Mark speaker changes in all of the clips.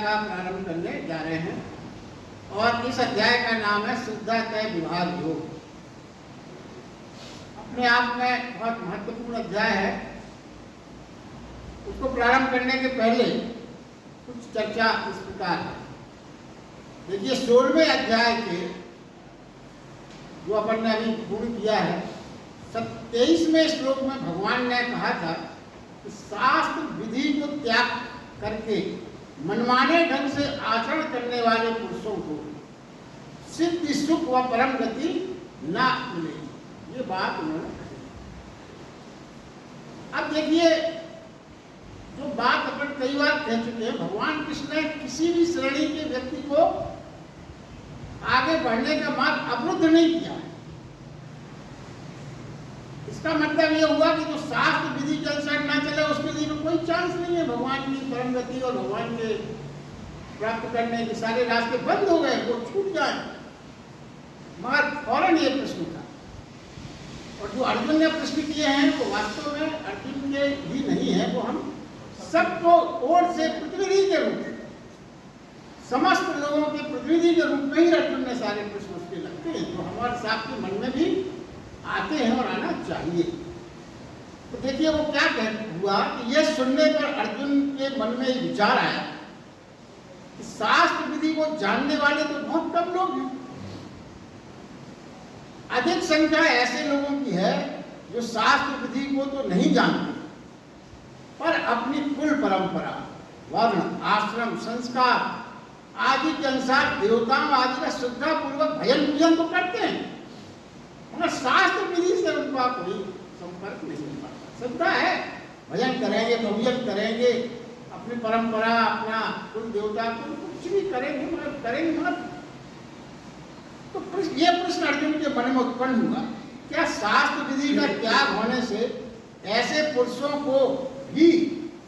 Speaker 1: का प्रारंभ करने जा रहे हैं और इस अध्याय का नाम है शुद्धातय विभाग योग। अपने आप में बहुत महत्वपूर्ण अध्याय है। उसको प्रारंभ करने के पहले कुछ चर्चा इस प्रकार है। देखिए 16वें अध्याय के जो अपन ने अभी पूर्ण किया है 23वें श्लोक में भगवान ने कहा था कि शास्त्र विधि को त्याग करके मनमाने ढंग से आचरण करने वाले पुरुषों को सिद्ध सुख व परम गति ना मिलेगी। ये बात उन्होंने कही। अब देखिए जो बात अपन कई बार कह चुके हैं, भगवान कृष्ण ने किसी भी श्रेणी के व्यक्ति को आगे बढ़ने का मार्ग अवरुद्ध नहीं किया है। इसका मतलब यह हुआ कि जो शास्त्र विधि के अनुसार ना चले उसके लिए कोई चांस नहीं है भगवान की परम गति और भगवान के प्राप्त करने के सारे रास्ते बंद हो गए, वो छूट जाए। मगर फौरन ये प्रश्न था और जो अर्जुन ने प्रश्न किए हैं वो वास्तव में अर्जुन के भी नहीं है, वो हम सबको ओर से प्रतिनिधि के रूप में, समस्त लोगों के प्रतिनिधि के रूप में ही अर्जुन ने सारे प्रश्न उसके लगते हैं जो हमारे सबके मन में भी आते हैं और आना चाहिए। तो देखिए वो क्या हुआ कि यह सुनने पर अर्जुन के मन में विचार आया कि शास्त्र विधि को जानने वाले तो बहुत कम लोग हैं। अधिक संख्या ऐसे लोगों की है जो शास्त्र विधि को तो नहीं जानते पर अपनी कुल परंपरा, वर्ण, आश्रम, संस्कार आदि के अनुसार देवताओं आदि का श्रद्धापूर्वक भजन पूजन तो करते हैं मगर शास्त्र विधि से उनका कोई संपर्क नहीं हो पाता। श्रद्धा है, भजन करेंगे, पूजन करेंगे, अपनी परंपरा, अपना कुल देवता को कुछ भी करेंगे मगर तो ये प्रश्न अर्जुन के मन में उत्पन्न हुआ, क्या शास्त्र विधि का त्याग होने से ऐसे पुरुषों को भी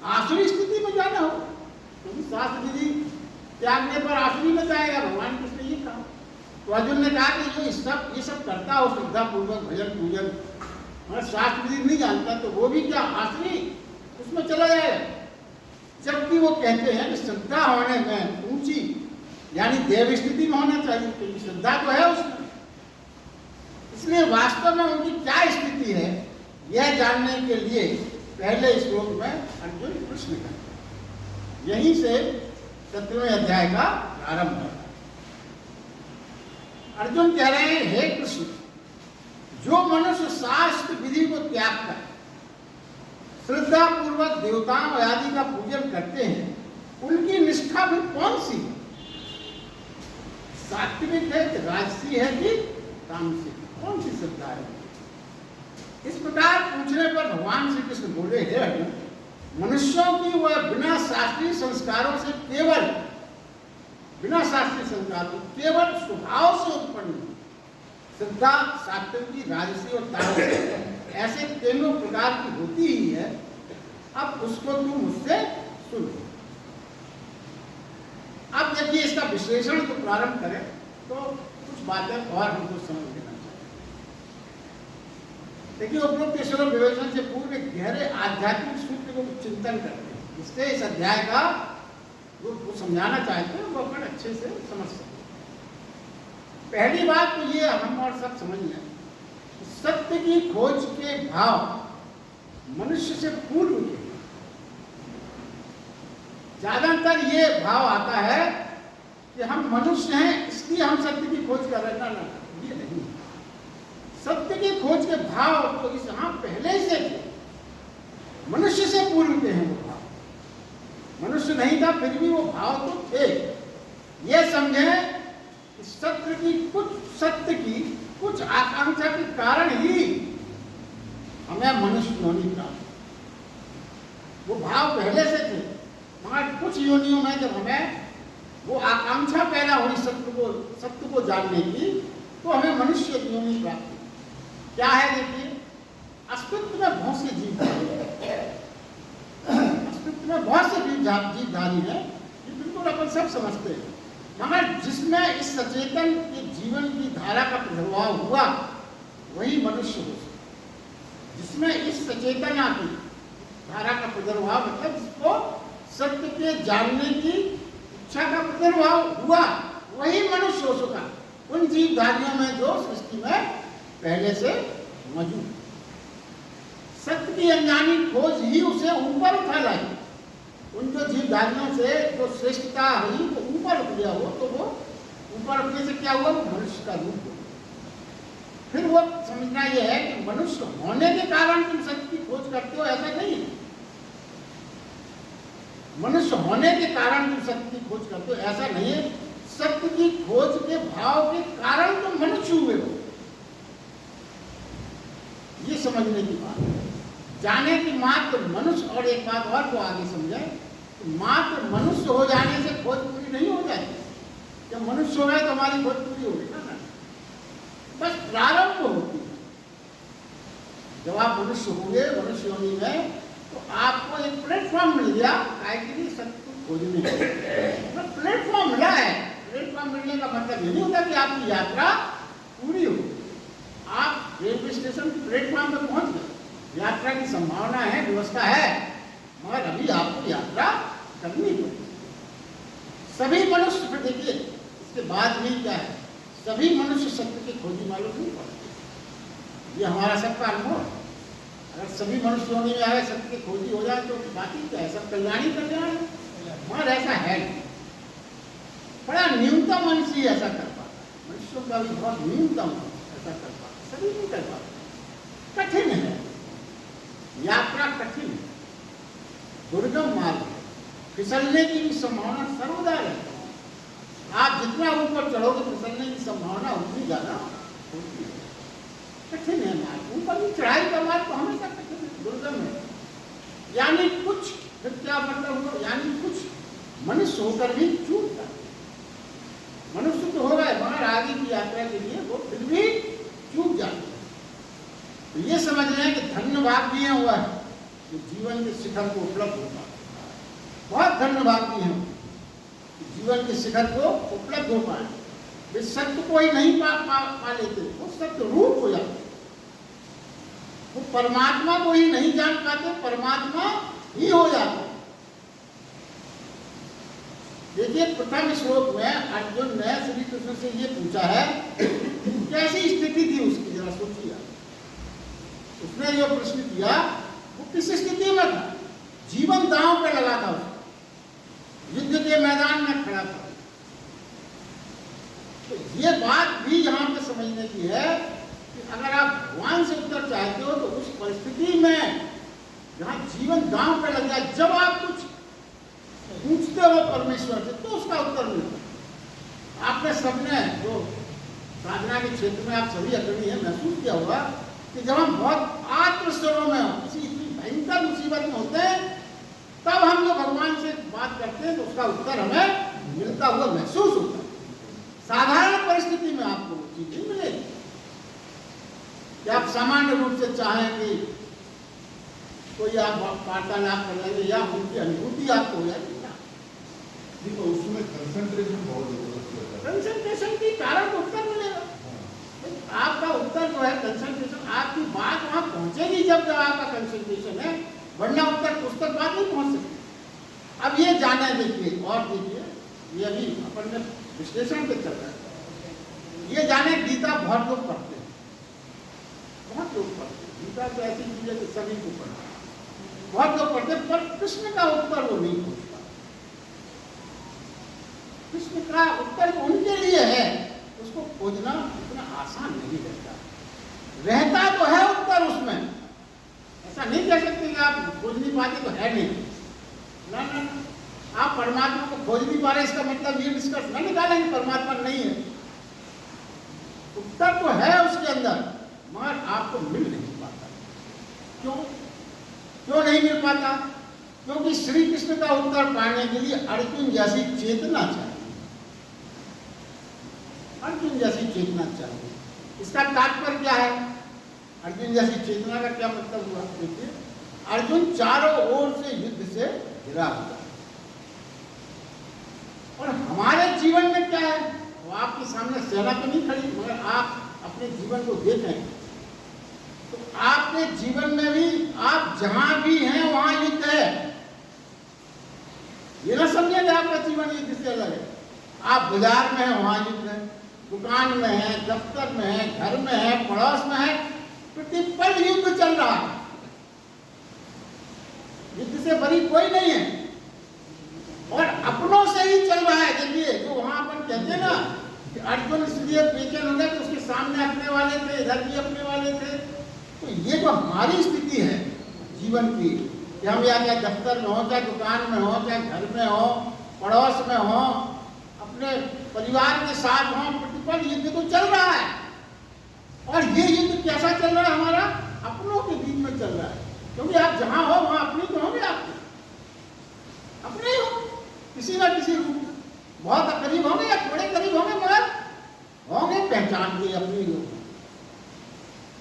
Speaker 1: आसुरी स्थिति में जाना हो? क्योंकि शास्त्र विधि त्यागने पर आसुरी में जाएगा, भगवान कृष्ण ये कहा। तो अर्जुन ने कहा कि जो ये सब करता हो श्रद्धा पूर्वक भजन पूजन मगर शास्त्र विधि नहीं जानता तो वो भी क्या आसुरी उसमें चला जाएगा। जबकि वो कहते हैं कि श्रद्धा होने में ऊंची यानी देव स्थिति में होना चाहिए क्योंकि श्रद्धा तो है उसमें। इसलिए वास्तव में उनकी क्या स्थिति है यह जानने के लिए पहले श्लोक में अर्जुन प्रश्न करते हैं। यहीं से 17वें अध्याय का प्रारंभ है। अर्जुन कह रहे हैं, हे कृष्ण, जो मनुष्य शास्त्र विधि को त्याग कर श्रद्धा पूर्वक देवताओं आदि का पूजन करते हैं उनकी निष्ठा भी कौन सी है? सात्विक है कि राजसी है कि तामसिक? कौन सी श्रद्धा है? इस प्रकार पूछने पर भगवान श्री कृष्ण बोले, हे अर्जुन, मनुष्यों की वह बिना शास्त्रीय संस्कारों से केवल स्वभाव से उत्पन्न श्रद्धा सात्विकी, राजसी और तामसिक ऐसे तीनों प्रकार की होती ही है। अब उसको तुम मुझसे सुन। अब देखिए इसका विश्लेषण तो प्रारंभ करें तो कुछ बातें और हमको समझ लेना चाहिए। देखिए उपरोक्त ईश्वर विवेचन से पूर्व एक गहरे आध्यात्मिक सूत्र को चिंतन करते हैं, इससे इस अध्याय का वो समझाना चाहते हैं वो अपन अच्छे से समझ सकते। पहली बात तो ये हम और सब समझ लें, सत्य की खोज के भाव मनुष्य से पूर्व के ज्यादातर ये भाव आता है कि हम मनुष्य हैं इसलिए हम सत्य की खोज कर रहे हैं। ना, ये नहीं। सत्य की खोज के भाव तो इस यहाँ पहले से थे, मनुष्य से पूर्व के हैं वो भाव। मनुष्य नहीं था फिर भी वो भाव तो थे। ये समझें सत्य की कुछ आकांक्षा के कारण ही हमें मनुष्य योनि प्राप्त। वो भाव पहले से थे मगर कुछ योनियों में जब हमें वो आकांक्षा पैदा हुई सत्य को जानने की तो हमें मनुष्य योनि प्राप्त हुई। क्या है देखिए, अस्तित्व में बहुत से जीवधारी है, अस्तित्व में बहुत से जीवधारी है, ये बिल्कुल अपन सब समझते हैं। मगर जिसमें इस सचेतन के जीवन की धारा का प्रभाव हुआ वही मनुष्य हो सकता। जिसमें इस सचेतना की धारा का प्रादुर्भाव मतलब जिसको सत्य के जानने की प्रादुर्भाव हुआ वही मनुष्य हो सका उन जीवधारियों में जो सृष्टि में पहले से मौजूद। सत्य की अनजानी खोज ही उसे ऊपर उठा लाई। उन जो जीवधारियों से जो श्रेष्ठता हुई वो ऊपर उठ गया हो, तो वो ऊपर उठने से क्या हुआ, वो मनुष्य का रूप हो। फिर वो समझना यह है कि मनुष्य होने के कारण तुम सत्य की खोज करते हो, ऐसा नहीं है। मनुष्य होने के कारण तुम सत्य की खोज करते हो, ऐसा नहीं है। सत्य की खोज के भाव के कारण तुम मनुष्य हुए हो, ये समझने की बात है। जाने की मात्र मनुष्य, और एक बात और को आगे समझे, मात्र मनुष्य हो जाने से खोज पूरी नहीं हो जाती। जब मनुष्य हो गए तो हमारी खोज पूरी हो गई ना, बस प्रारंभ होती है। जब आप मनुष्य हुए, मनुष्य योनि में, तो आपको एक प्लेटफॉर्म मिल गया कि सत्य को खोजने का प्लेटफॉर्म मिला है। प्लेटफॉर्म मिलने का मतलब ये नहीं होता कि आपकी यात्रा पूरी हो। आप रेलवे स्टेशन के प्लेटफॉर्म पर पहुंच गए, यात्रा की संभावना है, व्यवस्था है, मगर अभी आपको यात्रा करनी पड़ेगी। सभी मनुष्य, फिर देखिए इसके बाद भी क्या है, सभी मनुष्य सत्य के खोजी मालूम नहीं पड़ते। ये हमारा सबका अनुभव है। अगर सभी मनुष्य होने में आए सत्य के खोजी हो जाए तो बाकी क्या है, सब कल्याण ही कल्याण है, मगर ऐसा है नहीं। बड़ा न्यूनतम मनुष्य ही ऐसा कर पाता है। मनुष्यों का भी बहुत न्यूनतम ऐसा कर पाता, सभी नहीं कर पाते। कठिन है, यात्रा कठिन है, दुर्गम मार्ग है, फिसलने की भी संभावना सर्वदा रहती है। आप जितना ऊपर चढ़ोगे फिसलने की संभावना उतनी ज्यादा होती है। कठिन है मार्ग, ऊपर की चढ़ाई का मार्ग तो हमेशा कठिन है, दुर्गम है। यानी कुछ, फिर क्या मतलब हुआ, यानी कुछ मनुष्य होकर भी चूकता है। मनुष्य तो हो गए, मगर आगे की यात्रा के लिए वो फिर भी चूक जाते हैं। तो ये समझ रहे हैं कि धन्य भाग्य हुआ है जो जीवन के शिखर को उपलब्ध होगा। बहुत धन्य भाग्य है जीवन के शिखर को उपलब्ध हो पाए। वे सत्य को ही नहीं पा लेते, वो सत्य रूप हो जाते, वो परमात्मा को ही नहीं जान पाते, परमात्मा ही हो जाते। देखिए प्रथम श्लोक में अर्जुन ने श्री कृष्ण से ये पूछा है, कैसी स्थिति थी उसकी, जरा सोचिए। उसने जो प्रश्न किया वो किस स्थिति में था, जीवन दांव पे लगा था, युद्ध के मैदान में खड़ा था। तो ये बात भी यहाँ पे समझने की है कि अगर आप भगवान से उत्तर चाहते हो तो उस परिस्थिति में जहाँ जीवन दांव पे लग जाए, जब आप कुछ पूछते हो परमेश्वर से तो उसका उत्तर मिलता। आपने सबने जो साधना के क्षेत्र में आप सभी अग्रणी हैं, महसूस किया होगा कि जब हम बहुत आत्मस्तरों में हो, किसी इतनी भयंकर मुसीबत में होते हैं, तब हम जो भगवान से बात करते हैं तो उसका उत्तर हमें मिलता हुआ महसूस होता है। साधारण परिस्थिति में आपको वो चीज नहीं मिलेगी कि आप सामान्य रूप से चाहें कि कोई आप वार्तालाप कर लेंगे या उनकी अनुभूति आपको हो जाएगी।
Speaker 2: देखो उसमें कंसंट्रेशन बहुत जरूरत है।
Speaker 1: कंसंट्रेशन के कारण उत्तर मिलेगा। आपका उत्तर जो है कंसंट्रेशन, आपकी बात वहां पहुंचेगी जब आपका कंसंट्रेशन है, वरना उत्तर पुस्तक बात नहीं पहुंच सकती। अब ये जाना देखिए, और देखिए ये अभी अपन ने विश्लेषण पे चल रहा है। ये जाने गीता बहुत लोग पढ़ते हैं, बहुत लोग पढ़ते हैं गीता, तो ऐसी चीज है कि सभी को पढ़ना, बहुत लोग पढ़ते हैं, पर कृष्ण का उत्तर वो नहीं खोज पाते। कृष्ण का उत्तर उनके लिए है, उसको खोजना इतना आसान नहीं रहता तो है उत्तर उसमें। ऐसा नहीं कह सकते कि आप खोज नहीं पाते तो है नहीं, ना ना, आप परमात्मा को खोज नहीं पा रहे, इसका मतलब ये निष्कर्ष न निकालें कि परमात्मा नहीं है। उत्तर तो है उसके अंदर, मगर आपको मिल नहीं पाता। क्यों नहीं मिल पाता? क्योंकि श्री कृष्ण का उत्तर पाने के लिए अर्जुन जैसी चेतना चाहिए, अर्जुन जैसी चेतना चाहिए। इसका तात्पर्य क्या है? अर्जुन जैसी चेतना का क्या मतलब हुआ? देखिए, अर्जुन चारों ओर से युद्ध से घिरा हुआ, और हमारे जीवन में क्या है? वो आपके सामने सेना तो नहीं खड़ी, मगर आप अपने जीवन को देखें तो आपके जीवन में भी आप जहां भी हैं वहां युद्ध है। ये ना समझे कि आपका जीवन युद्ध से अलग है, आप बाजार में हैं वहां युद्ध है, दुकान में है, दफ्तर में है, घर में है, पड़ोस में है, प्रतिपल युद्ध चल रहा है। युद्ध से बड़ी कोई नहीं है और अपनों से ही चल रहा है। देखिए जो वहां अपन कहते हैं ना कि अर्जुन इसलिए बेचैन हो गया कि उसके सामने अपने वाले थे, इधर भी अपने वाले थे। तो ये जो हमारी स्थिति है जीवन की कि हम या चाहे दफ्तर में हो, चाहे दुकान में हो, चाहे घर में हो, पड़ोस में हो, अपने परिवार के साथ हो, प्रतिपल युद्ध तो चल रहा है। और ये युद्ध कैसा चल रहा है हमारा? अपनों के बीच में चल रहा है। क्योंकि आप जहां हो वहां अपनी तो होंगे, आपके अपने ही हो किसी ना किसी रूप में, बहुत करीब होंगे या थोड़े करीब होंगे, मगर होंगे पहचान के अपनी लोग।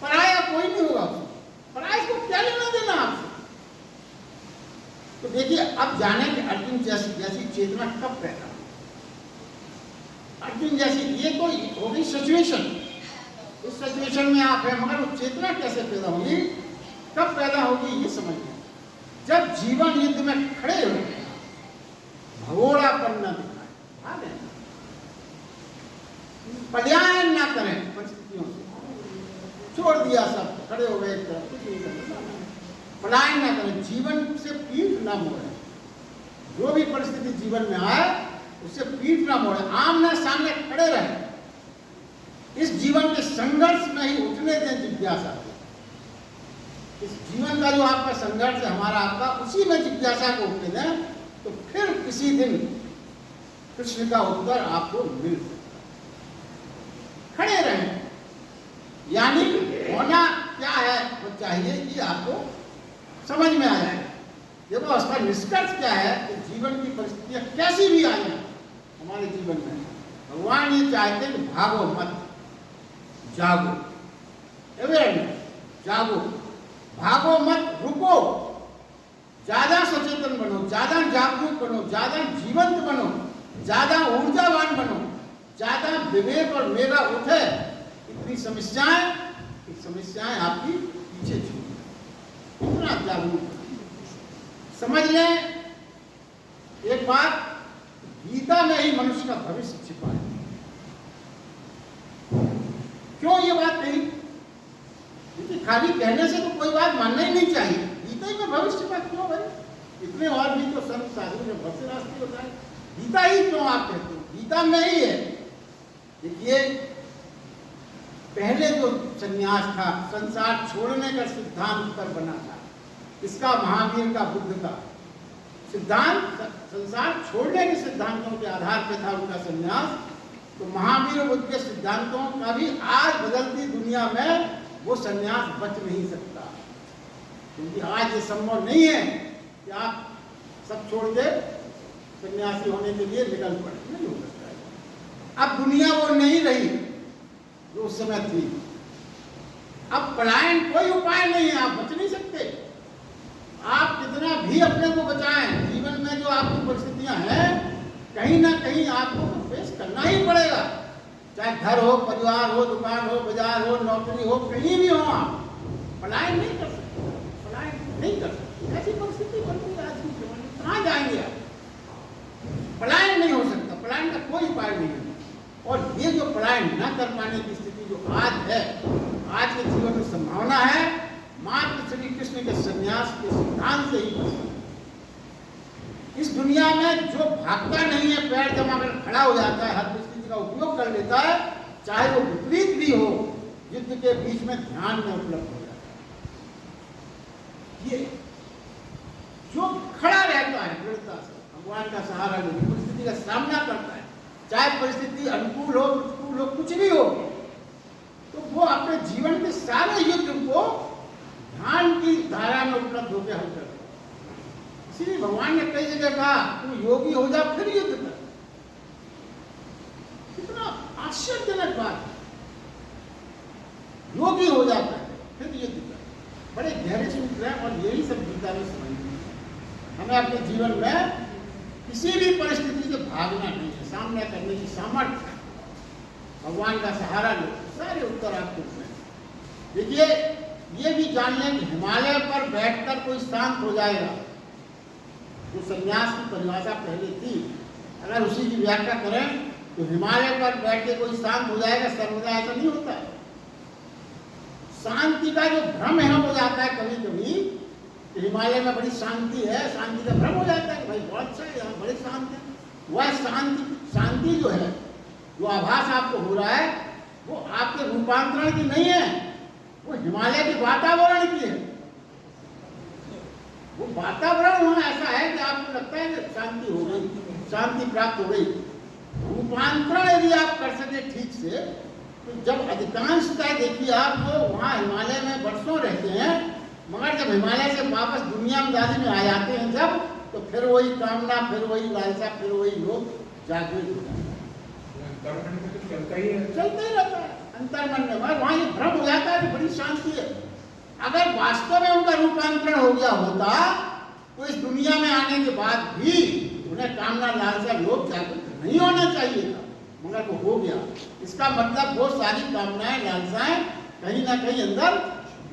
Speaker 1: पराया कोई नहीं होगा, पराया को क्या लेना देना आपसे। तो देखिए अब जाने कि अर्जुन जैसी चेतना कब पैदा हुई। अर्जुन जैसी ये तो हो गई सिचुएशन, इस सिचुएशन में आप हैं, मगर वो चेतना कैसे पैदा होगी, कब पैदा होगी ये समझिए। जब जीवन युद्ध में खड़े हो भगोड़ापन न दिखाए, पलायन ना करें परिस्थितियों से, छोड़ दिया सब, खड़े हो गए, कुछ नहीं करना, पलायन ना करें, जीवन से पीठ ना मोड़े। जो भी परिस्थिति जीवन में आए उससे पीठ ना मोड़े, आमने सामने खड़े रहे। इस जीवन के संघर्ष में ही उठने दें जिज्ञासा को। इस जीवन का जो आपका संघर्ष है हमारा आपका, उसी में जिज्ञासा को उठने दें, तो फिर किसी दिन कृष्ण का उत्तर आपको मिल सकता है। खड़े रहें, यानी होना क्या है वो चाहिए कि आपको समझ में आ जाए। देखो उसका निष्कर्ष क्या है कि जीवन की परिस्थितियां कैसी भी आई हैं हमारे जीवन में, भगवान ये चाहते हैं कि भागो मत, जागो, अवेयरनेस, जागो, भागो मत, रुको, ज्यादा सचेतन बनो, ज्यादा जागरूक बनो, ज्यादा जीवंत बनो, ज्यादा ऊर्जावान बनो, ज्यादा विवेक और मेगा उठे। इतनी समस्याएं आपकी पीछे छूट, इतना जागरूक समझ लें। एक बात, गीता में ही मनुष्य का भविष्य छिपा है। क्यों ये बात नहीं? क्योंकि खाली कहने से तो कोई बात मानना ही नहीं चाहिए। गीता ही में भविष्य छिपा क्यों भाई? इतने और भी तो संत साधु ने बहुत से रास्ते बताए, गीता ही क्यों आप कहते हो? गीता में ही है। देखिए पहले जो संन्यास था, संसार छोड़ने का सिद्धांत पर बना था, इसका महावीर का, बुद्ध का सिद्धांत संसार छोड़ने के सिद्धांतों के आधार पर था उनका संन्यास। तो महावीर बुद्ध के सिद्धांतों का भी आज बदलती दुनिया में वो संन्यास बच नहीं सकता, क्योंकि आज ये संभव नहीं है कि आप सब छोड़ के सन्यासी होने के लिए निकल पड़े, नहीं हो सकता है। अब दुनिया वो नहीं रही जो उस समय थी। अब पलायन कोई उपाय नहीं है, आप बच नहीं सकते। आप कितना भी अपने को बचाएं, जीवन में जो आपकी परिस्थितियां हैं कहीं ना कहीं आपको तो फेस करना ही पड़ेगा। चाहे घर हो, परिवार हो, दुकान हो, बाजार हो, नौकरी हो, कहीं भी हो, आप पलायन नहीं कर सकते, पलायन नहीं कर सकते। ऐसी परिस्थिति बन गई आज की जीवन में, कहाँ जाएंगे आप? पलायन नहीं हो सकता, पलायन का कोई उपाय नहीं है। और ये जो पलायन न कर पाने की स्थिति जो आज है, आज के जीवन में संभावना है मात्र श्री कृष्ण के संन्यास के सिद्धांत से ही। इस दुनिया में जो भागता नहीं है, पैर जमा कर खड़ा हो जाता है, हर परिस्थिति का उपयोग कर लेता है, चाहे वो विपरीत भी हो, युद्ध के बीच में ध्यान में उपलब्ध हो जाता है। ये जो खड़ा रहता है दृढ़ता से, भगवान का सहारा लेकर परिस्थिति का सामना करता है, चाहे परिस्थिति अनुकूल हो, प्रतिकूल हो, कुछ भी हो, तो वो अपने जीवन के सारे युद्ध को ध्यान की धारा में उपलब्ध होकर हल करता है। इसीलिए भगवान ने कई जगह कहा तुम योगी हो जाओ फिर युद्ध कर। कितना आश्चर्यजनक बात है, योगी हो जाता है फिर युद्ध कर। बड़े गहरे सूत्र हैं और यही सब गीता में समझना है। हमें अपने जीवन में किसी भी परिस्थिति से भागना नहीं है, सामना करने की सामर्थ्य है। भगवान का सहारा लो, सारे उत्तर आपको उसमें। देखिए ये भी जान लें कि हिमालय पर बैठकर कोई शांत हो जाएगा, जो संन्यास की परिभाषा पहले थी, अगर उसी की व्याख्या करें तो हिमालय पर बैठ के कोई शांत हो जाएगा सर्वदा, ऐसा नहीं होता है। शांति का जो भ्रम है हो जाता है कभी कभी, तो हिमालय में बड़ी शांति है, शांति का भ्रम हो जाता है कि भाई बहुत अच्छा है, यहाँ बड़े शांत है। वह शांति जो है, जो आभास आपको हो रहा है, वो आपके रूपांतरण की नहीं है, वो हिमालय के वातावरण की है। वो वातावरण वहां ऐसा है कि आपको लगता है कि शांति हो गई, शांति प्राप्त हो गई। रूपांतरण यदि आप कर सके ठीक से, तो जब अधिकांशतः देखिए आप जो वहाँ हिमालय में वर्षों रहते हैं, मगर जब हिमालय से वापस दुनिया में दादी में आ जाते हैं जब, तो फिर वही कामना, फिर वही लालसा, फिर वही लोग जागृत हो जाते हैं।
Speaker 2: अंतर्मन में तो चलता ही है,
Speaker 1: चलता ही रहता है अंतर्मन में, मगर वहाँ ये भ्रम हो जाता है कि बड़ी शांति है। अगर वास्तव में उनका रूपांतरण हो गया होता, तो इस दुनिया में आने के बाद भी उन्हें कामना, लालसा, लोभ जागृत नहीं होना चाहिए था, मगर वो हो गया। इसका मतलब वो सारी कामनाएं, लालसाएं कहीं ना कहीं अंदर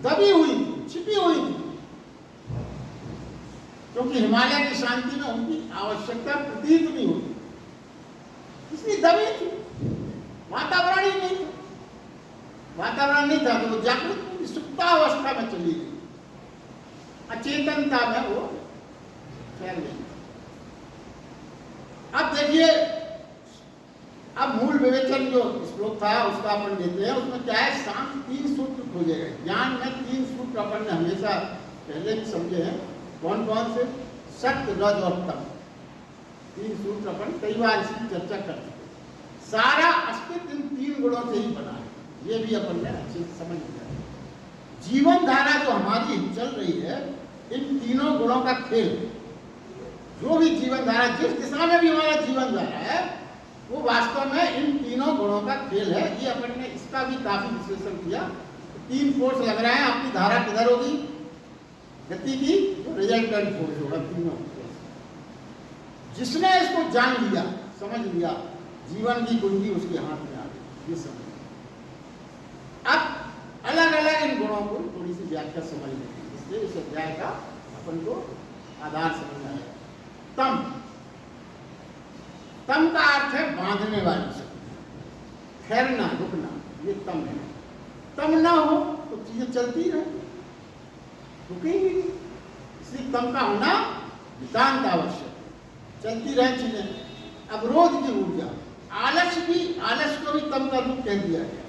Speaker 1: दबी हुई, छिपी हुई थी, क्योंकि हिमालय की शांति में उनकी आवश्यकता प्रतीत नहीं होती, इसलिए दबी थी, वातावरण ही नहीं था। वातावरण नहीं था तो वो जागृत सुप्तावस्था में चली गई, अचेतनता में वो फैल गई। अब देखिए, अब मूल विवेचन जो श्लोक था उसका अपन लेते हैं। उसमें क्या है, शांत 3 सूत्र खोजे गए। ज्ञान में 3 सूत्र अपन ने हमेशा पहले भी समझे हैं। कौन कौन से? सत्य, रज और तम। 3 सूत्र अपन कई बार इसकी चर्चा कर चुके। सारा अस्तित्व इन 3 गुणों से ही बना है, ये भी अपन ने अच्छे से समझ लिया। जीवन धारा जो हमारी चल रही है, इन तीनों गुणों का खेल। जो भी जीवन धारा, जिस दिशा में भी हमारा जीवन धारा है, वो वास्तव में इन तीनों गुणों का खेल है। ये अपन ने इसका भी काफी विश्लेषण किया। 3 फोर्स लग रहे हैं, आपकी धारा किधर होगी? गति की तो रिजल्टेंट फोर्स होगा, तीनों फोर्स। जिसने इसको जान लिया, समझ लिया, जीवन की कुंजी उसके हाथ में आ गई, ये समझ। अब अलग अलग इन गुणों को थोड़ी सी व्याख्या समझ लेंगे, इसलिए इस अध्याय का अपन को आधार समझना है। तम, तम का अर्थ है बांधने वाली शक्ति, ठहरना, रुकना, ये तम है। तम ना हो तो चीजें चलती रहे, रुकेंगी नहीं, इसलिए तम का होना नितांत आवश्यक है, चलती रहे चीजें। अवरोध की ऊर्जा, आलस्य भी, आलस्य को भी तम का रूप कह दिया गया।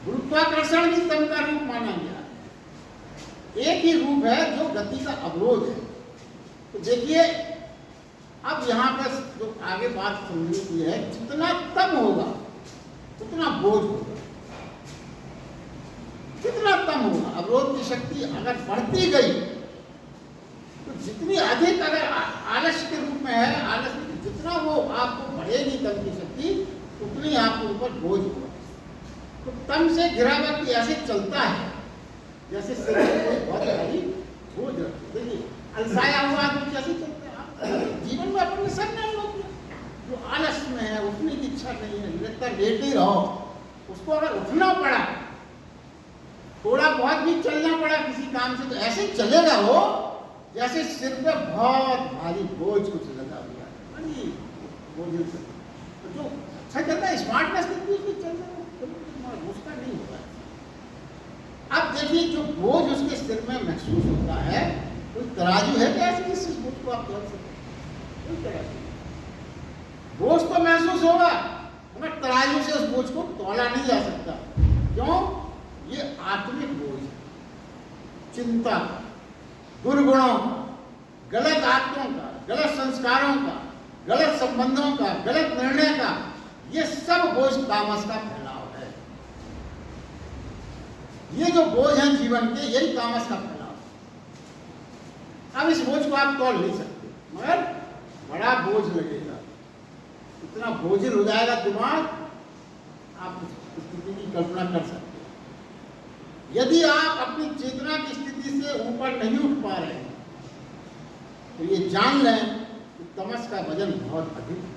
Speaker 1: गुरुत्वाकर्षण भी तम का रूप माना गया। एक ही रूप है जो गति का अवरोध है। तो देखिए, अब यहाँ पर जो आगे बात समझने की है, जितना तम होगा उतना बोझ होगा, कितना तम होगा, अवरोध की शक्ति अगर बढ़ती गई तो जितनी अधिक अगर आलस्य के रूप में है, आलस्य जितना वो आपको बढ़ेगी तम की शक्ति, उतनी आपके ऊपर बोझ होगा। तो तम से घिरा व्यक्ति ऐसे चलता है जैसे सिर में बहुत भारी बोझ रखते। देखिए, अलसाया हुआ आदमी कैसे चलता है। जीवन में अपने सब नहीं होते, जो आलस में है, उठने की इच्छा नहीं है, निरंतर लेटे रहो, उसको अगर उठना पड़ा, थोड़ा बहुत भी चलना पड़ा किसी काम से, तो ऐसे चलेगा वो जैसे सिर पे बहुत भारी बोझ कुछ लगा हुआ है। बोझ तो जो अच्छा चलता है, स्मार्टनेस भी चल रहा है, उसका नहीं होता है। अब देखिए, जो बोझ उसके सिर में महसूस होता है, कोई तराजू है क्या ऐसे जिस बोझ को आप तोल सकते? कोई तराजू नहीं। बोझ तो महसूस होगा, मगर तराजू से उस बोझ को तोला नहीं जा सकता। क्यों? ये आत्मिक बोझ है, चिंता, दुर्गुणों का, गलत आदतों का, गलत संस्कारों का, गलत संबंधों का, गलत निर्णय का, ये सब बोझ तामस का फैलाव है। ये जो बोझ है जीवन के, यही तामस का फैलाव। अब इस बोझ को आप तोल नहीं सकते, मगर बड़ा बोझ लगेगा, इतना बोझिल हो जाएगा दिमाग, आप उस स्थिति की कल्पना कर सकते हैं। यदि आप अपनी चेतना की स्थिति से ऊपर नहीं उठ पा रहे हैं, तो ये जान लें कि तमस का वजन बहुत अधिक है।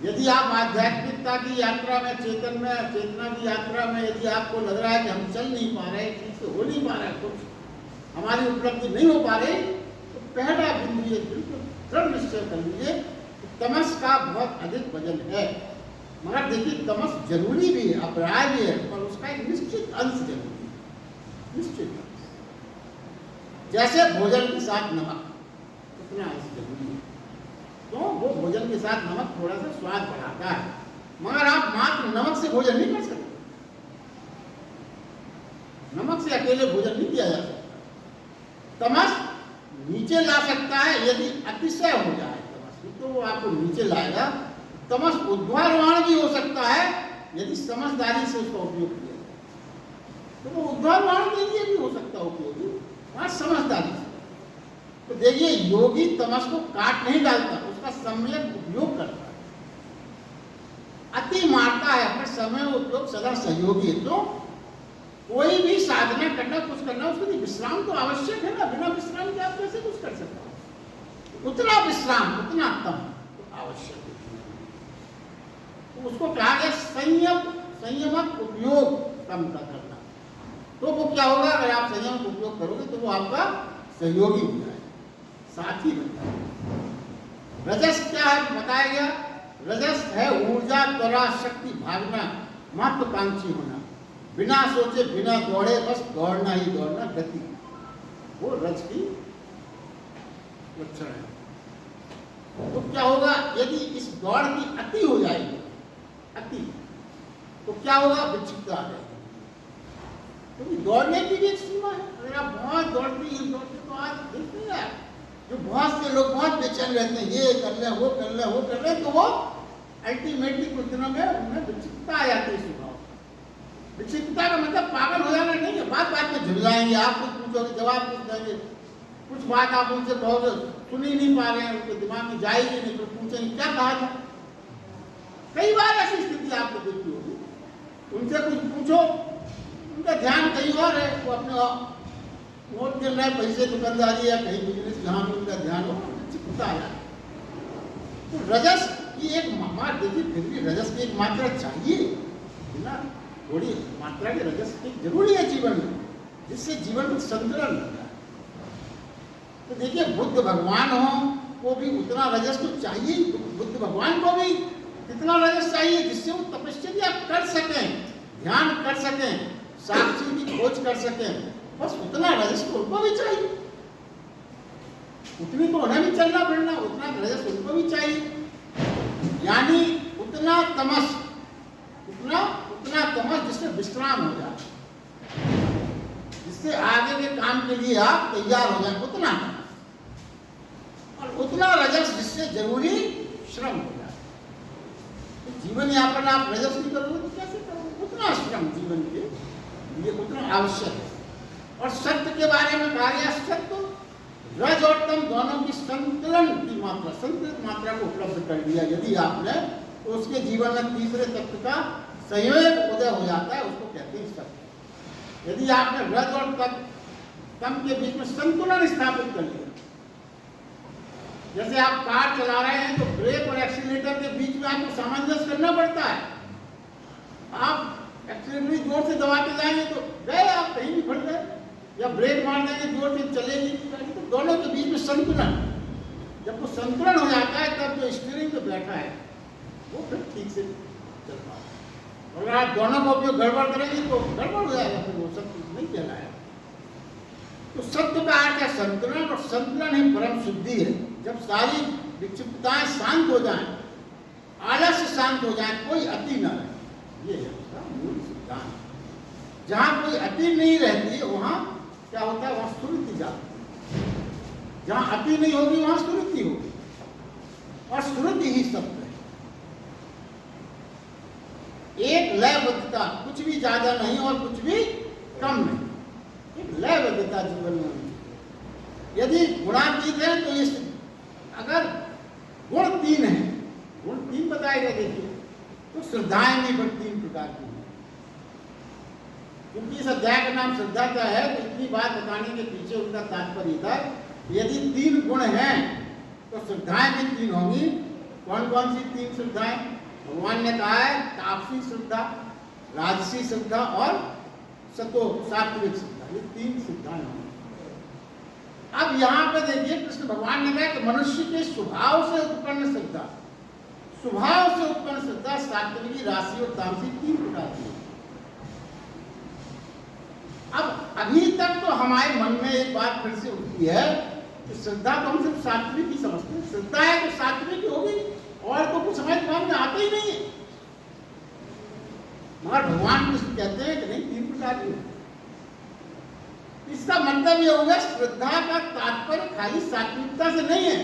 Speaker 1: यदि आप आध्यात्मिकता की यात्रा में, चेतना की यात्रा में यदि आपको लग रहा है कि हम चल नहीं पा रहे, ठीक से हो नहीं पा रहा है, कुछ हमारी उपलब्धि नहीं हो पा रही, तो पहला बिंदु ये बिल्कुल दृढ़ निश्चय कर लीजिए कि तमस का बहुत अधिक वजन है। मगर देखिए तमस जरूरी भी है, अपराध भी है, पर उसका एक निश्चित अंश जरूरी है, निश्चित अंश। जैसे भोजन के साथ नमक, उतना अंश जरूरी है। तो वो भोजन के साथ नमक थोड़ा सा स्वाद बढ़ाता है, मगर आप मात्र नमक से भोजन नहीं कर सकते। नमक से अकेले भोजन नहीं किया जा सकता। तमस नीचे ला सकता है यदि अतिशय हो जाए तमस, तो वो आपको नीचे लाएगा। तमस ऊर्ध्वारोहण भी हो सकता है यदि समझदारी से उसका उपयोग किया जाए, तो वो ऊर्ध्वारोहण के लिए भी हो सकता है उपयोगी, वहां समझदारी से। तो देखिए योगी तमस को काट नहीं डालता, उसका सम्यक उपयोग करता है। अति मारता है पर समय उपयोग सदा सहयोगी है। तो कोई भी साधना करना, कुछ करना, उसके लिए विश्राम तो आवश्यक है ना। बिना विश्राम के आप कैसे कुछ कर सकते हो? उतना विश्राम, उतना तम तो आवश्यक है। तो उसको कहा गया संयमक उपयोग तम का करना। तो वो क्या होगा, अगर आप संयम का उपयोग करोगे तो वो आपका सहयोगी हो जाए, साथी बनता है। रजस क्या है बताया गया? रजस है ऊर्जा, त्वरा, शक्ति, भागना, महत्वाकांक्षी होना, बिना सोचे बिना दौड़े बस दौड़ना ही दौड़ना, गति, वो रज की लक्षण है। तो क्या होगा यदि इस दौड़ की अति हो जाएगी, अति, तो क्या होगा? विक्षिप्तता आ जाएगी। क्योंकि दौड़ने की भी एक सीमा है। अगर आप बहुत दौड़ते तो आज देखते हैं जो बहुत से लोग बहुत बेचैन रहते हैं, ये कर ले वो कर ले वो कर ले, तो वो अल्टीमेटली कुछ दिनों में उनमें विक्षिप्तता आ जाती है। स्वभाव विक्षिप्तता का मतलब पागल हो जाना नहीं है, बात बात में झुलाएंगे, आप कुछ पूछोगे जवाब पूछ देंगे, कुछ बात आप उनसे कहोगे सुन ही नहीं पा रहे हैं, उनके दिमाग में जाएगी नहीं, तो पूछेंगे क्या कहा था। कई बार ऐसी स्थिति आपको देखी होगी, उनसे कुछ पूछो, उनका ध्यान कहीं और है, वो अपने नोट गिन रहे, पैसे दुकानदारी या कहीं बिजनेस, जहाँ भी उनका ध्यान हो, चिपता आ जाए। तो रजस की एक देखिए, फिर भी रजस की एक मात्रा चाहिए ना, थोड़ी मात्रा की रजस की जरूरी है जीवन में, जिससे जीवन में संतुलन रहता है। तो देखिए बुद्ध भगवान हो वो भी उतना रजस तो चाहिए। बुद्ध भगवान को भी कितना रजस चाहिए जिससे वो तपस्या कर सकें, ध्यान कर सकें, साक्षी की खोज कर सकें। बस उतना रजस तो उनको भी चाहिए, उतनी तो उन्हें भी चलना फिरना, उतना रजस उनको भी चाहिए। यानी उतना तमस, उतना तमस जिससे विश्राम हो जाए, जिससे आगे के काम के लिए आप तैयार हो जाए, उतना तमस। और उतना रजस जिससे जरूरी श्रम हो जाए। तो जीवन यापन आप रजस नहीं करोगे तो कैसे करोगे? उतना श्रम जीवन के लिए उतना आवश्यक है। और सत्य के बारे में कहा गया, सत्य रज और तम दोनों की संतुलन की मात्रा, संतुलित मात्रा को उपलब्ध कर दिया यदि आपने, तो उसके जीवन में तीसरे तत्व का संयोग उदय हो जाता है, उसको कहते हैं सत्य। यदि आपने रज और तम के बीच में संतुलन स्थापित कर लिया, जैसे आप कार चला रहे हैं तो ब्रेक और एक्सीलेटर के बीच में आपको सामंजस्य करना पड़ता है। आप एक्सीलेटर जोर से दबाते जाएंगे तो गए आप, कहीं भी फट गए, या ब्रेक मार देंगे जोर से चलेगी नहीं गाड़ी। तो दोनों के बीच में संतुलन, जब वो संतुलन हो जाता है तब जो स्टीयरिंग पे बैठा है वो फिर ठीक से चल पाता है। अगर आप दोनों का उपयोग गड़बड़ करेंगे तो गड़बड़ हो जाएगा, फिर वो सब नहीं कहलाएगा। तो सत्य का अर्थ है संतुलन, और संतुलन ही परम शुद्धि है। जब सारी विक्षिप्तताएं शांत हो जाएं, आलस्य शांत हो जाए, कोई अति न रहे, ये है उसका मूल सिद्धांत। जहां कोई अति नहीं रहती है वहां क्या होता है? वहां स्फूर्ति जाती है। जहां अति नहीं होगी वहां स्फूर्ति होगी, और स्फूर्ति ही सत्य है। एक लयबद्धता, कुछ भी ज्यादा नहीं और कुछ भी कम नहीं, एक लयबद्धता जीवन में होनी चाहिए। यदि गुणातीत है तो इस, अगर गुण 3 है, गुण 3 बताए गए देखिए, तो श्रद्धाएं भी बड़ी 3 प्रकार की हैं। क्योंकि इस अध्याय का नाम श्रद्धा का है, तो इतनी बात बताने के पीछे उनका तात्पर्य था, यदि 3 गुण हैं तो श्रद्धाएं भी 3 होंगी। कौन कौन सी 3 श्रद्धाएं? भगवान ने कहा है तापसी श्रद्धा, राजसी श्रद्धा और सात्विक श्रद्धा, ये 3 श्रद्धाएं होंगी। अब यहाँ पे देखिए कृष्ण भगवान ने कहा कि मनुष्य के स्वभाव से उत्पन्न श्रद्धा, स्वभाव से उत्पन्न श्रद्धा सात्विकी, राशि और तामसी 3 प्रकार की है। अब अभी तक तो हमारे मन में एक बात फिर से उठती है कि श्रद्धा तो हम सिर्फ सात्विक ही समझते हैं। श्रद्धा है तो सात्विक ही होगी, और तो कुछ हमारे दिमाग में आता ही नहीं है। मगर भगवान कृष्ण कहते हैं कि नहीं, 3 प्रकार की। इसका मतलब ये होगा श्रद्धा का तात्पर्य खाली सात्विकता से नहीं है।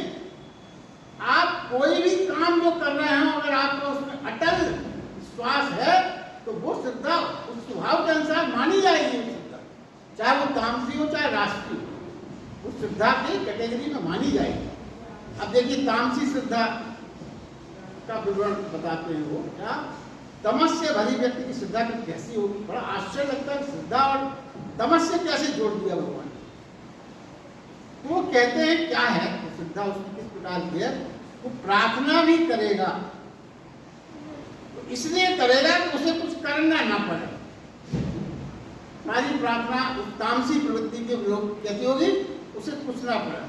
Speaker 1: आप कोई भी काम जो कर रहे हैं, अगर आपका उसमें अटल विश्वास है तो वो श्रद्धा उस स्वभाव के अनुसार मानी जाएगी। श्रद्धा चाहे वो तामसी हो चाहे राष्ट्रीय हो, उस श्रद्धा की कैटेगरी में मानी जाएगी। अब देखिए तामसी श्रद्धा का विवरण बताते हैं। वो क्या, तमस से भरी व्यक्ति की श्रद्धा कैसी होगी। बड़ा आश्चर्य लगता है, श्रद्धा और तमस से कैसे जोड़ दिया भगवान। तो वो कहते हैं क्या है तो श्रद्धा उसकी किस प्रकार की है। वो प्रार्थना भी करेगा तो इसलिए करेगा कि उसे कुछ करना ना पड़े। हमारी प्रार्थना तामसी प्रवृत्ति के लोग कैसी होगी, उसे कुछ ना पड़े।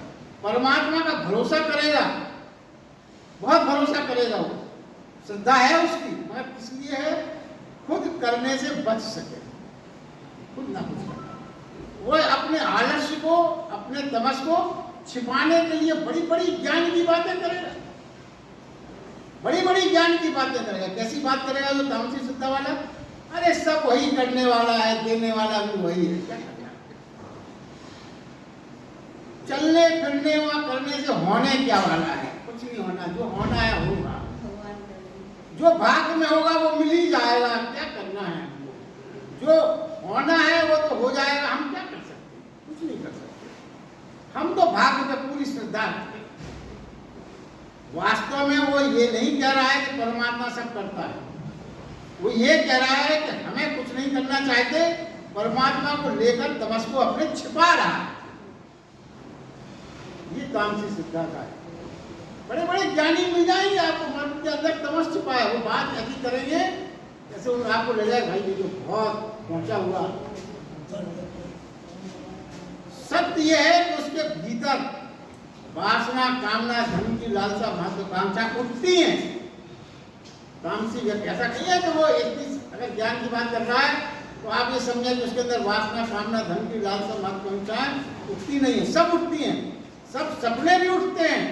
Speaker 1: परमात्मा का भरोसा करेगा, बहुत भरोसा करेगा। वो श्रद्धा है उसकी, मगर किस लिए है, खुद करने से बच सके, खुद ना कुछ करना। वो अपने आलस्य को, अपने तमस को छिपाने के लिए बड़ी बड़ी ज्ञान की बातें करेगा, बड़ी बड़ी ज्ञान की बातें करेगा। कैसी बात करेगा जो तामसी श्रद्धा वाला, अरे सब वही करने वाला है, देने वाला भी वही है, क्या करना। चलने फिरने व करने से होने क्या वाला है, कुछ नहीं होना। जो होना है होगा, जो भाग्य में होगा वो मिल ही जाएगा, क्या करना है हमको। जो होना है वो तो हो जाएगा, हम क्या कर सकते, कुछ नहीं कर सकते। हम तो भाग्य पे पूरी श्रद्धा रखते। वास्तव में वो ये नहीं कह रहा है कि परमात्मा सब करता है, वो ये कह रहा है कि हमें कुछ नहीं करना चाहते, परमात्मा को लेकर तमस को अपने छिपा रहा है। ये तामसी श्रद्धा का है। बड़े बड़े ज्ञानी मिल जाएंगे आपको, मन के अंदर तमस छिपा है, वो बात ऐसी करेंगे जैसे वो आपको ले जाए भाई ये जो बहुत पहुंचा हुआ। सत्य ये है कि उसके भीतर वासना, कामना, धन की लालसा, महत्वाकांक्षा उठती है। तामसी व्यक्ति ऐसा नहीं है कि वो अगर ज्ञान की बात कर रहा है तो आप ये समझें कि उसके अंदर वासना, कामना, धन की लालसा, महत्वाकांक्षा उठती नहीं है। सब उठती हैं, सब सपने भी उठते हैं।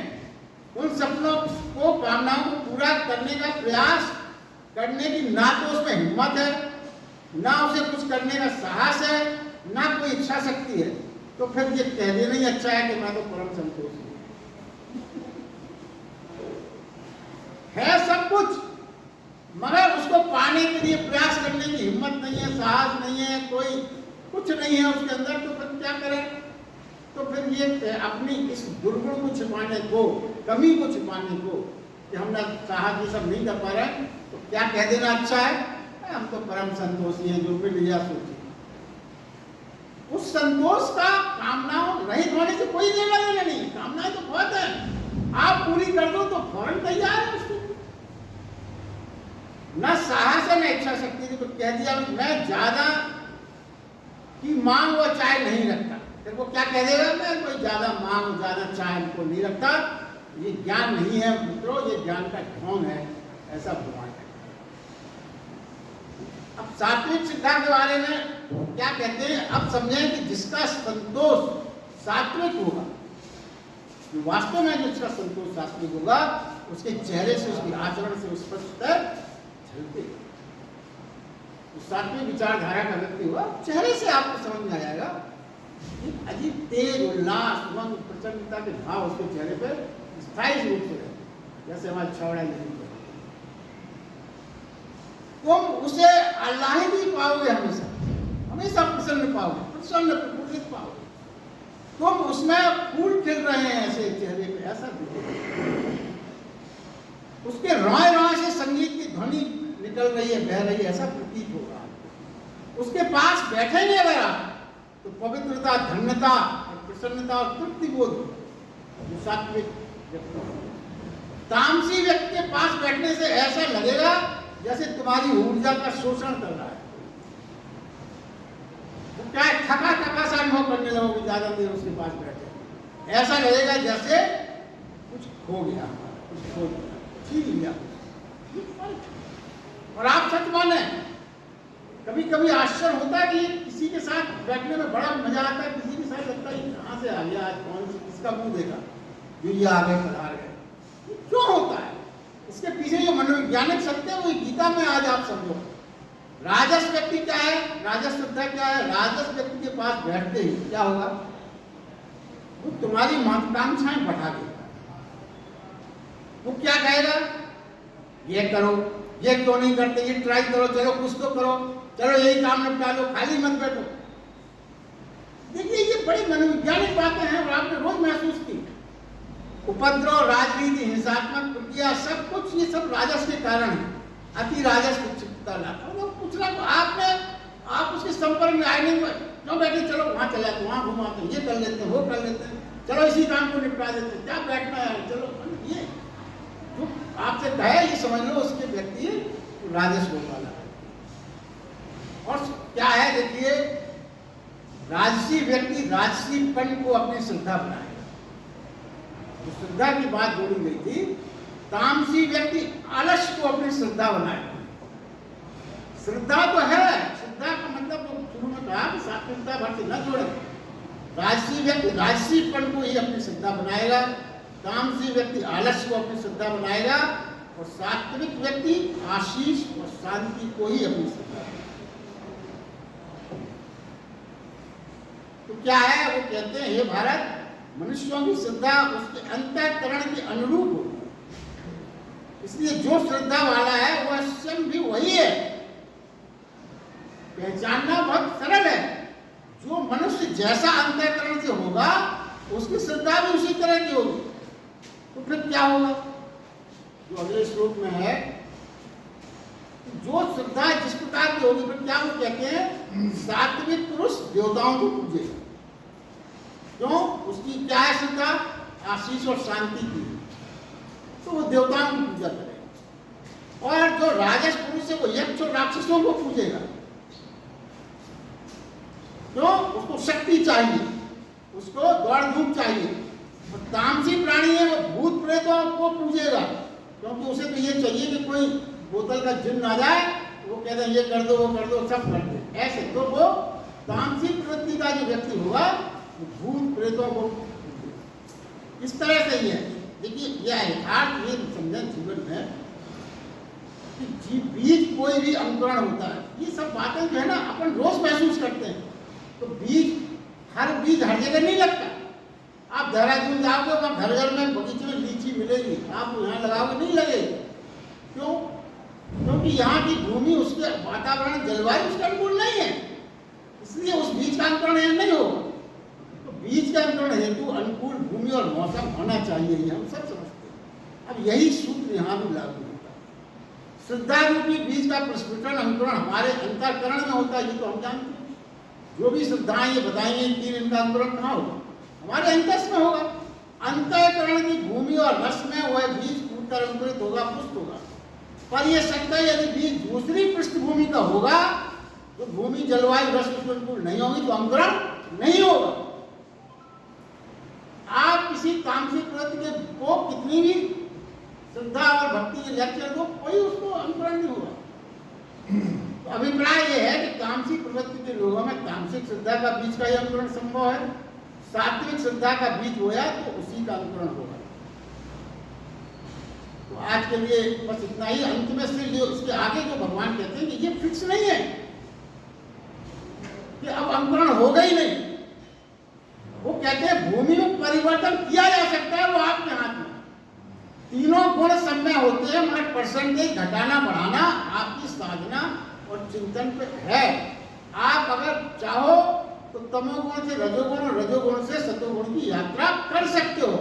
Speaker 1: उन सपनों को, कामनाओं को पूरा करने का प्रयास करने की ना तो उसमें हिम्मत है, ना उसे कुछ करने का साहस है, ना कोई इच्छा शक्ति है। तो फिर ये कह देना ही अच्छा है कि मैं तो परम संतोष हूं। है सब कुछ, मगर उसको पाने के लिए प्रयास करने की हिम्मत नहीं है, साहस नहीं है, कोई कुछ नहीं है उसके अंदर। तो फिर क्या करें। तो फिर ये अपनी इस दुर्गुण को छिपाने को, कमी को छिपाने को, कि हम ना साहस ये सब नहीं कर पा रहे, तो क्या कह देना अच्छा है, हम तो परम संतोषी हैं, जो मिल लिया सोचिए। उस संतोष का कामनाओं रहित होने से कोई लेना देना नहीं। कामनाएं तो बहुत है, आप पूरी कर दो तो फौरन तैयार है उसके। न साहस है न इच्छा शक्ति थी, तो कह दिया मैं ज्यादा की मांग व चाय नहीं रखता। फिर वो क्या कह देगा, मैं कोई ज्यादा मांग, ज्यादा चाय को नहीं रखता। ये ज्ञान नहीं है मित्रों, ये ज्ञान का ढोंग है, ऐसा भगवान है। अब सात्विक श्रद्धा के बारे में क्या कहते हैं, अब समझें कि जिसका संतोष सात्विक होगा, वास्तव में जिसका संतोष सात्विक होगा, उसके चेहरे से, उसके आचरण से स्पष्ट झलके। सात्विक विचारधारा का व्यक्ति हुआ, चेहरे से आपको समझ में आ जाएगा। एक अजीब तेज उल्लास, उमंग, प्रसन्नता के भाव उसके चेहरे पर स्थायी रूप से रहते, जैसे हमारे छावड़ा नहीं। तुम उसे आह्लादित ही पाओगे, हमेशा हमेशा प्रसन्न पाओगे, प्रसन्न प्रफुल्लित पाओगे। तुम उसमें फूल खिल रहे हैं ऐसे चेहरे पे, ऐसा दिखेगा। उसके रोए रोए से संगीत की ध्वनि निकल रही है, बह रही है, ऐसा प्रतीत होगा। उसके पास बैठेंगे अगर आप, तो पवित्रता, धन्यता और प्रसन्नता और तृप्ति बोध जो सात्विक व्यक्ति। तामसी व्यक्ति के पास बैठने से ऐसा लगेगा जैसे तुम्हारी ऊर्जा का शोषण कर रहा है। तो क्या थका थका सा अनुभव करने लगोगे ज्यादा देर उसके पास बैठे। ऐसा लगेगा जैसे कुछ खो गया, कुछ खो गया, छीन लिया। और आप सच माने, कभी कभी आश्चर्य होता है कि किसी के साथ बैठने में बड़ा मजा आता है, किसी के साथ लगता है कहाँ से आ गया, आज कौन सी किसका मुंह देखा, ये आ गए पधार गए। क्यों होता है? इसके पीछे जो मनोवैज्ञानिक सत्य है वो गीता में आज आप समझो। राजस व्यक्ति क्या है, राजस श्रद्धा क्या है? राजस व्यक्ति के पास बैठते ही क्या होगा, वो तुम्हारी महत्वाकांक्षाएं बढ़ा देगा। वो क्या कहेगा, ये करो, ये क्यों नहीं करते, ये ट्राई करो, चलो कुछ तो करो, चलो यही काम निपटा लो, खाली मत बैठो। देखिए ये बड़ी मनोवैज्ञानिक बातें हैं और आपने रोज महसूस की। उपद्रव, राजनीति, हिंसात्मक प्रक्रिया, सब कुछ ये सब राजस के कारण है। अति राजस उत्सुकता लाता है। कुछ ना आपने आप उसके संपर्क में आए नहीं, क्यों बैठे, चलो वहाँ चले जाते, वहाँ घुमाते हैं, ये कर लेते हैं, वो कर लेते हैं, चलो इसी काम को निपटा देते हैं, क्या बैठना है, चलो ये जो आपसे कहे ये समझ लो उसके व्यक्ति राजस को पाला है। और क्या है देखिए, राजसी व्यक्ति राजसीपन को अपनी श्रद्धा बनाएगा। तो श्रद्धा की बात जोड़ी गई थी, तामसी व्यक्ति आलस्य को अपनी श्रद्धा बनाएगा। श्रद्धा तो है, श्रद्धा का मतलब तो शुरू में कहा कि सात्विकता भर से न जोड़े। राजसी व्यक्ति राजसीपन को ही अपनी श्रद्धा बनाएगा, तामसी व्यक्ति आलस्य को अपनी श्रद्धा बनाएगा और सात्विक व्यक्ति आशीष और शांति को ही अपनी श्रद्धा बनाएगा। तो क्या है, वो कहते हैं हे भारत, मनुष्यों की श्रद्धा उसके अंतःकरण के अनुरूप होती है। इसलिए जो श्रद्धा वाला है वह स्वयं भी वही है। पहचानना बहुत सरल है, जो मनुष्य जैसा अंतःकरण से होगा उसकी श्रद्धा भी उसी तरह की होगी। तो फिर क्या होगा, जो अगले श्लोक में है, जो श्रद्धा जिस प्रकार की होगी, फिर क्या वो कहते हैं, सात्विक पुरुष देवताओं को पूजे। क्यों? उसकी क्या है श्रद्धा, आशीष और शांति की, तो वो देवताओं की पूजा करेगा। और जो राजस पुरुष है वो यक्ष और राक्षसों को पूजेगा। क्यों? उसको शक्ति चाहिए, उसको दौड़ धूप चाहिए। और तामसी प्राणी है वो भूत प्रेतों को पूजेगा, क्योंकि उसे तो ये चाहिए कि कोई बोतल का जिन्न आ जाए, वो कहते हैं ये कर दो, वो कर दो, सब कर दो। ऐसे तो वो तामसी प्रवृत्ति का जो व्यक्ति होगा वो भूत प्रेतों को इस तरह से ही है। देखिए यह यथार्थ ये समझें जीवन में कि बीज कोई भी अंकुरण होता है, ये सब बातें जो है ना अपन रोज महसूस करते हैं। तो बीज हर जगह नहीं लगता। आप देहरादून जाओगे, वहाँ घर घर में बगीचे में लीची मिलेगी, आप यहाँ लगाओगे नहीं लगेगी। क्यों? क्योंकि यहाँ की भूमि, उसके वातावरण, जलवायु उसके अनुकूल नहीं है, इसलिए उस बीज का अंकुरण यहाँ नहीं होगा। तो बीज के अंकुरण हेतु अनुकूल भूमि और मौसम होना चाहिए, ये हम सब समझते हैं। अब यही सूत्र यहाँ भी लागू होता है। श्रद्धा रूपी बीज का प्रस्फुटन, अंकुरण हमारे अंतःकरण में होता है, ये तो हम जानते हैं। जो भी श्रद्धाएं ये बताएंगे कि इनका अंकुरण कहाँ होगा, हमारे अंतस में होगा। अंतःकरण की भूमि और रस में वह बीज फूटकर अंकुरित होगा, पुष्ट होगा। पर यह सत्य है, यदि बीज दूसरी पृष्ठभूमि का होगा, तो भूमि, जलवायु, रस उसके अनुकूल नहीं होगी, तो अंकुरण नहीं होगा। आप किसी तामसिक प्रवृत्ति को कितनी भी श्रद्धा और भक्ति के लेक्चर दो, कोई उसको अंकुरण नहीं होगा। तो अभिप्राय यह है कि तामसिक प्रवृत्ति के लोगों में तामसिक श्रद्धा का बीज का ही अंकुरण संभव है। सात्विक श्रद्धा का बीज बोया तो उसी का अंकुरण होगा। तो आज के लिए बस इतना ही। अंत में से जो इसके आगे जो भगवान कहते हैं कि ये फिक्स नहीं है कि अब अंकुरण होगा ही नहीं। वो कहते हैं भूमि में परिवर्तन किया जा सकता है, वो आपके हाथ में। तीनों गुण सब में होते हैं, मगर परसेंटेज घटाना बढ़ाना आपकी साधना और चिंतन पे है। आप अगर चाहो तो तमोगुण से रजोगुण और रजोगुण से सतोगुण की यात्रा कर सकते हो,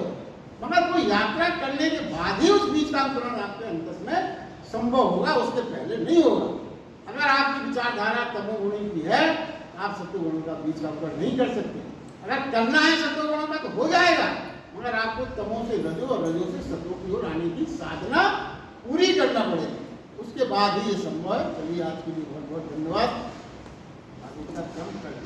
Speaker 1: मगर वो यात्रा करने के बाद ही उस बीज का अंकुरण आपके अंतस में संभव होगा, उसके पहले नहीं होगा। अगर आपकी विचारधारा तमोगुणी की है, आप सतोगुणों का बीज का अंकुरण नहीं कर सकते। अगर करना है सतोगुणों का तो हो जाएगा, मगर आपको तमो से रजो और रजो से सतो की ओर आने की साधना पूरी करना पड़ेगी, उसके बाद ही ये संभव है। चलिए आज के लिए बहुत बहुत धन्यवाद। आगे तक कम कर